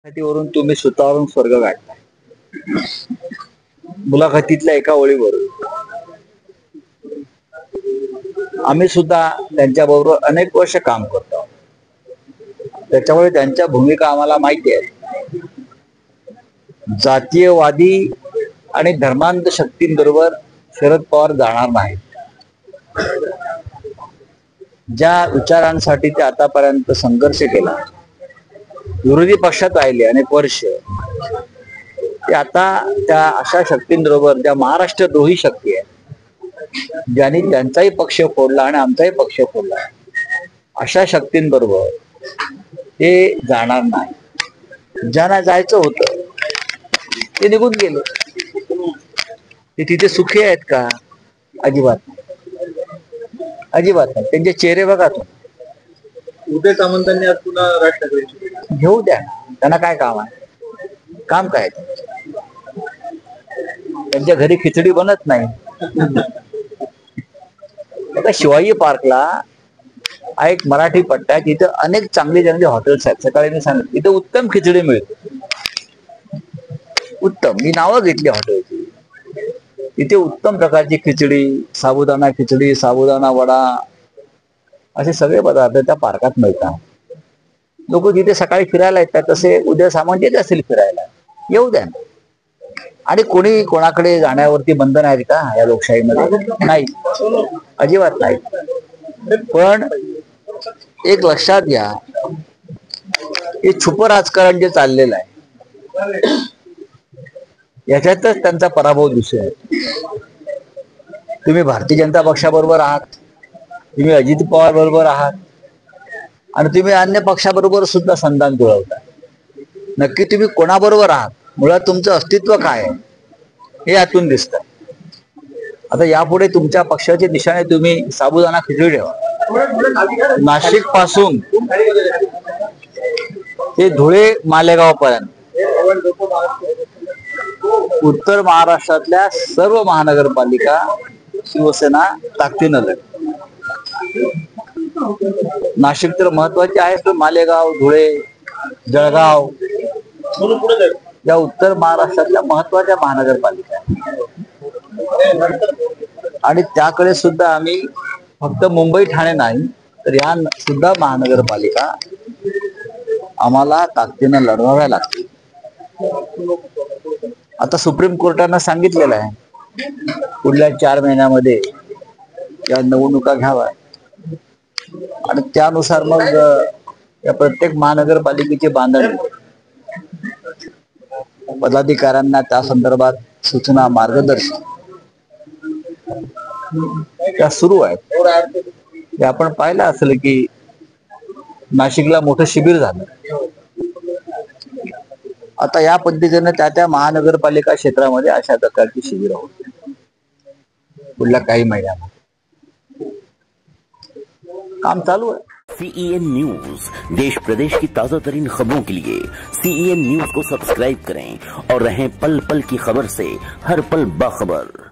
मुलाखतीवरून तुम्ही स्वतःवरून स्वर्ग गाठताय. मुलाखतीतल्या एका ओळीवरून आम्ही सुद्धा त्यांच्याबरोबर अनेक वर्ष काम करतो. त्याच्यामुळे त्यांच्या भूमिका आम्हाला माहिती आहे. जातीयवादी आणि धर्मांध शक्तींबरोबर शरद पवार जाणार नाहीत. ज्या विचारांसाठी ते आतापर्यंत संघर्ष केला, विरोधी पक्षात राहिले अनेक वर्ष, ते आता त्या अशा शक्तींबरोबर, ज्या महाराष्ट्रद्रोही शक्ती आहे, ज्यांनी त्यांचाही पक्ष फोडला आणि आमचाही पक्ष फोडला, अशा शक्तींबरोबर ते जाणार नाही. ज्यांना जायचं होतं ते निघून गेले. ते तिथे सुखी आहेत का? अजिबात नाही, अजिबात नाही. त्यांचे चेहरे बघा तुम्ही. उदय सामंतांनी आज पुन्हा राज ठाकरे घेऊ द्या, त्यांना काय काम आहे? काम काय? त्यांच्या घरी खिचडी बनत नाही. आता शिवाजी पार्कला हा एक मराठी पट्टा आहे, तिथे अनेक चांगली चांगली हॉटेल्स आहेत. सकाळी मी सांगितलं तिथे उत्तम खिचडी मिळते, उत्तम. मी नावं घेतली हॉटेलची. तिथे उत्तम प्रकारची खिचडी, साबुदाणा खिचडी, साबुदाणा वडा, असे सगळे पदार्थ त्या पार्कात मिळतात. लोक तिथे सकाळी फिरायला येतात. तसे उदय सामंत येत असतील फिरायला, येऊ द्या. आणि कोणी कोणाकडे जाण्यावरती बंधन आहेत का या लोकशाहीमध्ये? नाही, अजिबात नाही. पण एक लक्षात घ्या, हे छुप राजकारण जे चाललेलं आहे, याच्यातच त्यांचा पराभव दिसतोय. तुम्ही भारतीय जनता पक्षाबरोबर आहात, तुम्ही अजित पवार बरोबर आहात, आणि तुम्ही अन्य पक्षाबरोबर सुद्धा संधान जुळवता. नक्की तुम्ही कोणाबरोबर आहात? मुळात तुमचं अस्तित्व काय आहे हे यातून दिसतं. आता यापुढे तुमच्या पक्षाचे निशाणे तुम्ही साबुदाणा खिचडी ठेवा. नाशिक पासून ते धुळे मालेगाव पर्यंत उत्तर महाराष्ट्रातल्या सर्व महानगरपालिका शिवसेना ताकदीनं लढली. नाशिक तर महत्वाचे आहे, पण मालेगाव, धुळे, जळगाव या उत्तर महाराष्ट्रातल्या महत्वाच्या महानगरपालिका आणि त्याकडे सुद्धा आम्ही फक्त मुंबई ठाणे नाही तर या सुद्धा महानगरपालिका आम्हाला ताकदीनं लढवाव्या लागतील. आता सुप्रीम कोर्टानं सांगितलेलं आहे पुढल्या 4 महिन्यामध्ये या निवडणुका घ्याव्या, आणि त्यानुसार मग या प्रत्येक महानगरपालिकेची बांधणी पदाधिकाऱ्यांना त्या संदर्भात सूचना, मार्गदर्शन त्या सुरू आहेत. ते आपण पाहिलं असेल की नाशिकला मोठं शिबिर झालं. आता या पद्धतीने त्या महानगरपालिका क्षेत्रामध्ये अशा प्रकारची शिबिरं होती पुढल्या काही महिन्यामध्ये. काम चालू है. CEN न्यूज, देश प्रदेश की ताजा तरीन खबरों के लिए CEN न्यूज को सब्सक्राइब करें और रहें पल पल की खबर से हर पल बाखबर.